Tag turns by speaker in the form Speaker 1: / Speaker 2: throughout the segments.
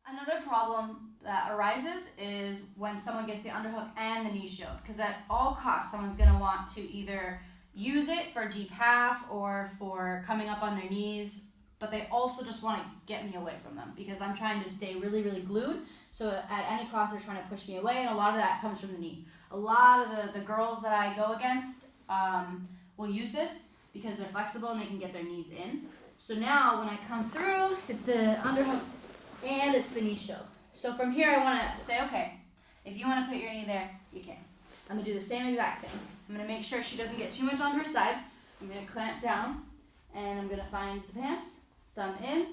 Speaker 1: Another problem that arises is when someone gets the underhook and the knee shield, because at all costs someone's going to want to either use it for deep half or for coming up on their knees, but they also just want to get me away from them because I'm trying to stay really, really glued. So at any cost they're trying to push me away, and a lot of that comes from the knee. A lot of the girls that I go against will use this because they're flexible and they can get their knees in. So now when I come through, it's the underhook and it's the knee shield. So from here I want to say, okay, if you want to put your knee there, you can. I'm going to do the same exact thing. I'm going to make sure she doesn't get too much on her side. I'm going to clamp down and I'm going to find the pants, thumb in,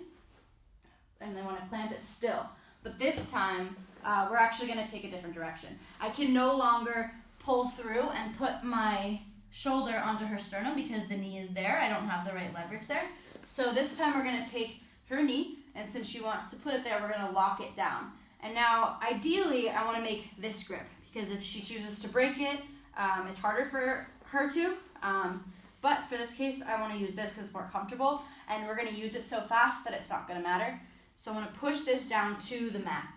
Speaker 1: and I want to clamp it still. But this time, we're actually going to take a different direction. I can no longer pull through and put my shoulder onto her sternum because the knee is there. I don't have the right leverage there. So this time we're going to take her knee, and since she wants to put it there, we're going to lock it down. And now, ideally, I want to make this grip because if she chooses to break it, it's harder for her to. But for this case, I want to use this because it's more comfortable, and we're going to use it so fast that it's not going to matter. So I'm going to push this down to the mat.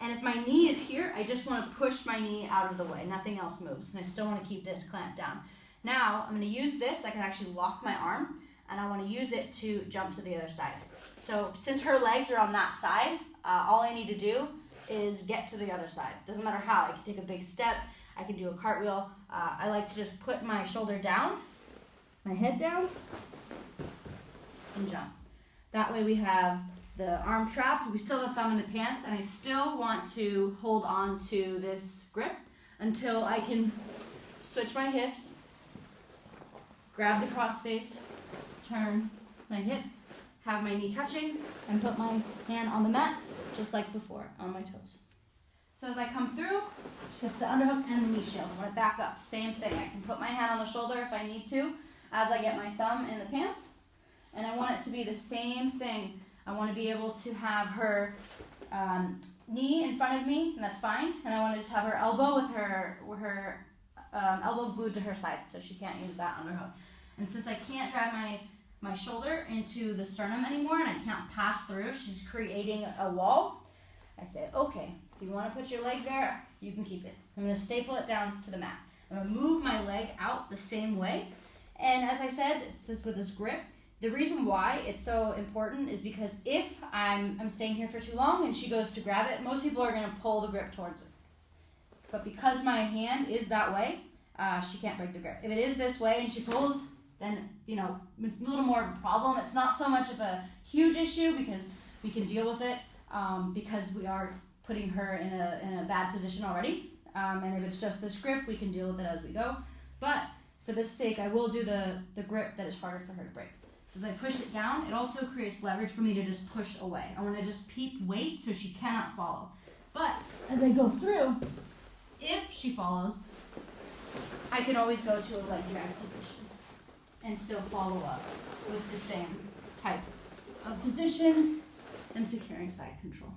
Speaker 1: And if my knee is here, I just want to push my knee out of the way. Nothing else moves. And I still want to keep this clamped down. Now, I'm going to use this. I can actually lock my arm, and I want to use it to jump to the other side. So since her legs are on that side, all I need to do is get to the other side. Doesn't matter how. I can take a big step. I can do a cartwheel. I like to just put my shoulder down, my head down, and jump. That way we have the arm trapped, we still have thumb in the pants, and I still want to hold on to this grip until I can switch my hips, grab the cross face, turn my hip, have my knee touching, and put my hand on the mat, just like before, on my toes. So as I come through, just the underhook and the knee shield. I want to back up, same thing. I can put my hand on the shoulder if I need to, as I get my thumb in the pants, and I want it to be the same thing. I want to be able to have her knee in front of me, and that's fine. And I want to just have her elbow with her elbow glued to her side, so she can't use that underhook. And since I can't drive my shoulder into the sternum anymore, and I can't pass through, she's creating a wall. I say, okay, if you want to put your leg there, you can keep it. I'm going to staple it down to the mat. I'm going to move my leg out the same way. And as I said, with this grip, the reason why it's so important is because if I'm staying here for too long and she goes to grab it, most people are going to pull the grip towards it. But because my hand is that way, she can't break the grip. If it is this way and she pulls, then, a little more of a problem. It's not so much of a huge issue because we can deal with it because we are putting her in a bad position already. And if it's just this grip, we can deal with it as we go. But for this sake, I will do the grip that is harder for her to break. So as I push it down, it also creates leverage for me to just push away. I want to just keep weight so she cannot follow. But as I go through, if she follows, I can always go to a leg drag position and still follow up with the same type of position and securing side control.